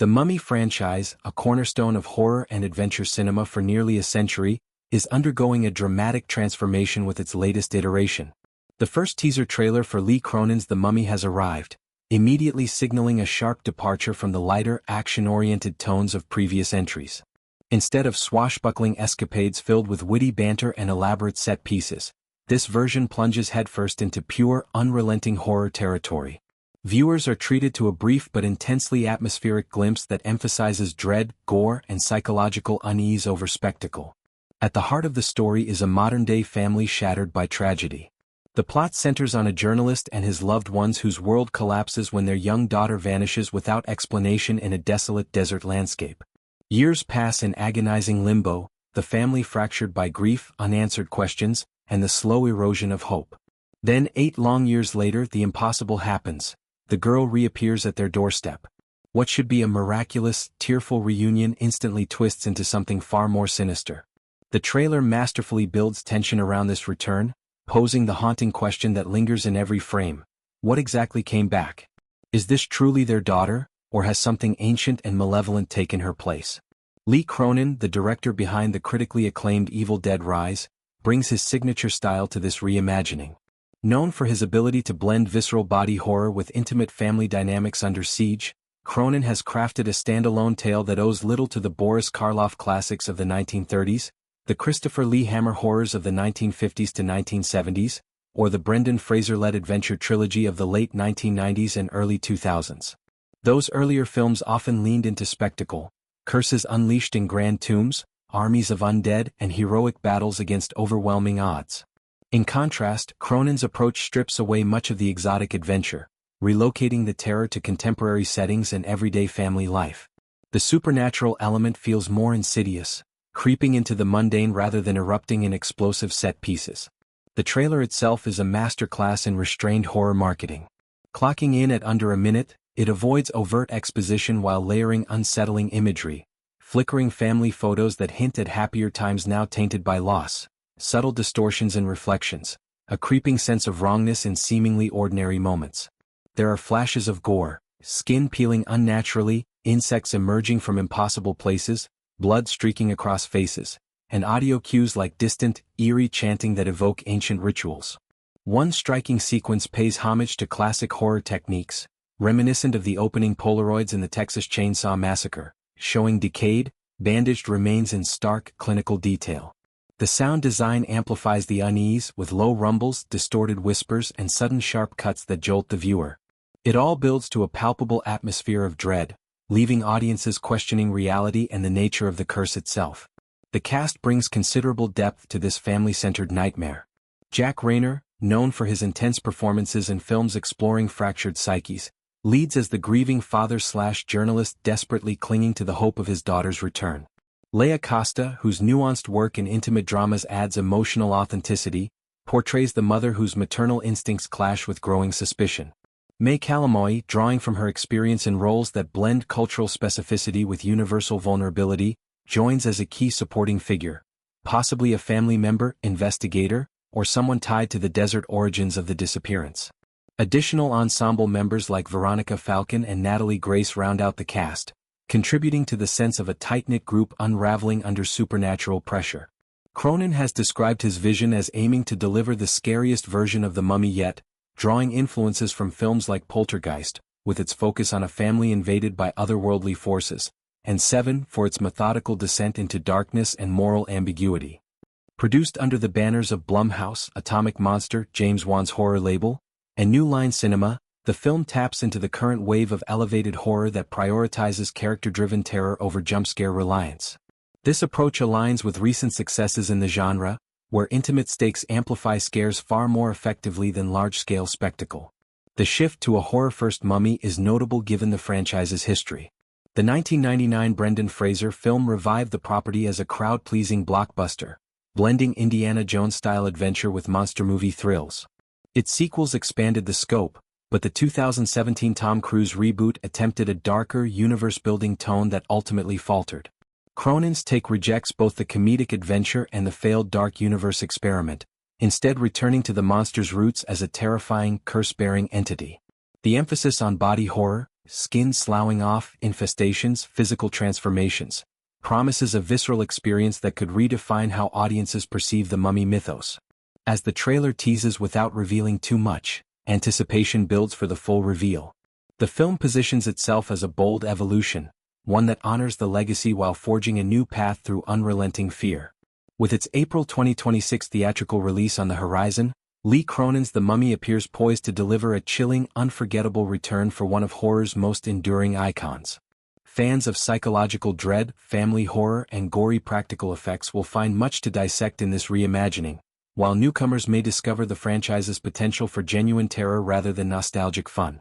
The Mummy franchise, a cornerstone of horror and adventure cinema for nearly a century, is undergoing a dramatic transformation with its latest iteration. The first teaser trailer for Lee Cronin's The Mummy has arrived, immediately signaling a sharp departure from the lighter, action-oriented tones of previous entries. Instead of swashbuckling escapades filled with witty banter and elaborate set pieces, this version plunges headfirst into pure, unrelenting horror territory. Viewers are treated to a brief but intensely atmospheric glimpse that emphasizes dread, gore, and psychological unease over spectacle. At the heart of the story is a modern-day family shattered by tragedy. The plot centers on a journalist and his loved ones whose world collapses when their young daughter vanishes without explanation in a desolate desert landscape. Years pass in agonizing limbo, the family fractured by grief, unanswered questions, and the slow erosion of hope. Then 8 long years later, the impossible happens. The girl reappears at their doorstep. What should be a miraculous, tearful reunion instantly twists into something far more sinister. The trailer masterfully builds tension around this return, posing the haunting question that lingers in every frame. What exactly came back? Is this truly their daughter, or has something ancient and malevolent taken her place? Lee Cronin, the director behind the critically acclaimed Evil Dead Rise, brings his signature style to this reimagining. Known for his ability to blend visceral body horror with intimate family dynamics under siege, Cronin has crafted a standalone tale that owes little to the Boris Karloff classics of the 1930s, the Christopher Lee Hammer horrors of the 1950s to 1970s, or the Brendan Fraser-led adventure trilogy of the late 1990s and early 2000s. Those earlier films often leaned into spectacle, curses unleashed in grand tombs, armies of undead, and heroic battles against overwhelming odds. In contrast, Cronin's approach strips away much of the exotic adventure, relocating the terror to contemporary settings and everyday family life. The supernatural element feels more insidious, creeping into the mundane rather than erupting in explosive set pieces. The trailer itself is a masterclass in restrained horror marketing. Clocking in at under a minute, it avoids overt exposition while layering unsettling imagery, flickering family photos that hint at happier times now tainted by loss, subtle distortions and reflections, a creeping sense of wrongness in seemingly ordinary moments. There are flashes of gore, skin peeling unnaturally, insects emerging from impossible places, blood streaking across faces, and audio cues like distant, eerie chanting that evoke ancient rituals. One striking sequence pays homage to classic horror techniques, reminiscent of the opening Polaroids in the Texas Chainsaw Massacre, showing decayed, bandaged remains in stark, clinical detail. The sound design amplifies the unease with low rumbles, distorted whispers, and sudden sharp cuts that jolt the viewer. It all builds to a palpable atmosphere of dread, leaving audiences questioning reality and the nature of the curse itself. The cast brings considerable depth to this family-centered nightmare. Jack Reynor, known for his intense performances in films exploring fractured psyches, leads as the grieving father-slash-journalist desperately clinging to the hope of his daughter's return. Laia Costa, whose nuanced work in intimate dramas adds emotional authenticity, portrays the mother whose maternal instincts clash with growing suspicion. May Calamawy, drawing from her experience in roles that blend cultural specificity with universal vulnerability, joins as a key supporting figure, possibly a family member, investigator, or someone tied to the desert origins of the disappearance. Additional ensemble members like Veronica Falcon and Natalie Grace round out the cast, contributing to the sense of a tight-knit group unraveling under supernatural pressure. Cronin has described his vision as aiming to deliver the scariest version of the Mummy yet, drawing influences from films like Poltergeist, with its focus on a family invaded by otherworldly forces, and Seven for its methodical descent into darkness and moral ambiguity. Produced under the banners of Blumhouse, Atomic Monster, James Wan's horror label, and New Line Cinema, the film taps into the current wave of elevated horror that prioritizes character-driven terror over jump-scare reliance. This approach aligns with recent successes in the genre, where intimate stakes amplify scares far more effectively than large-scale spectacle. The shift to a horror-first Mummy is notable given the franchise's history. The 1999 Brendan Fraser film revived the property as a crowd-pleasing blockbuster, blending Indiana Jones-style adventure with monster movie thrills. Its sequels expanded the scope, but the 2017 Tom Cruise reboot attempted a darker, universe-building tone that ultimately faltered. Cronin's take rejects both the comedic adventure and the failed dark universe experiment, instead returning to the monster's roots as a terrifying, curse-bearing entity. The emphasis on body horror, skin sloughing off, infestations, physical transformations, promises a visceral experience that could redefine how audiences perceive the mummy mythos. As the trailer teases without revealing too much, anticipation builds for the full reveal. The film positions itself as a bold evolution, one that honors the legacy while forging a new path through unrelenting fear. With its April 2026 theatrical release on the horizon, Lee Cronin's The Mummy appears poised to deliver a chilling, unforgettable return for one of horror's most enduring icons. Fans of psychological dread, family horror, and gory practical effects will find much to dissect in this reimagining, while newcomers may discover the franchise's potential for genuine terror rather than nostalgic fun.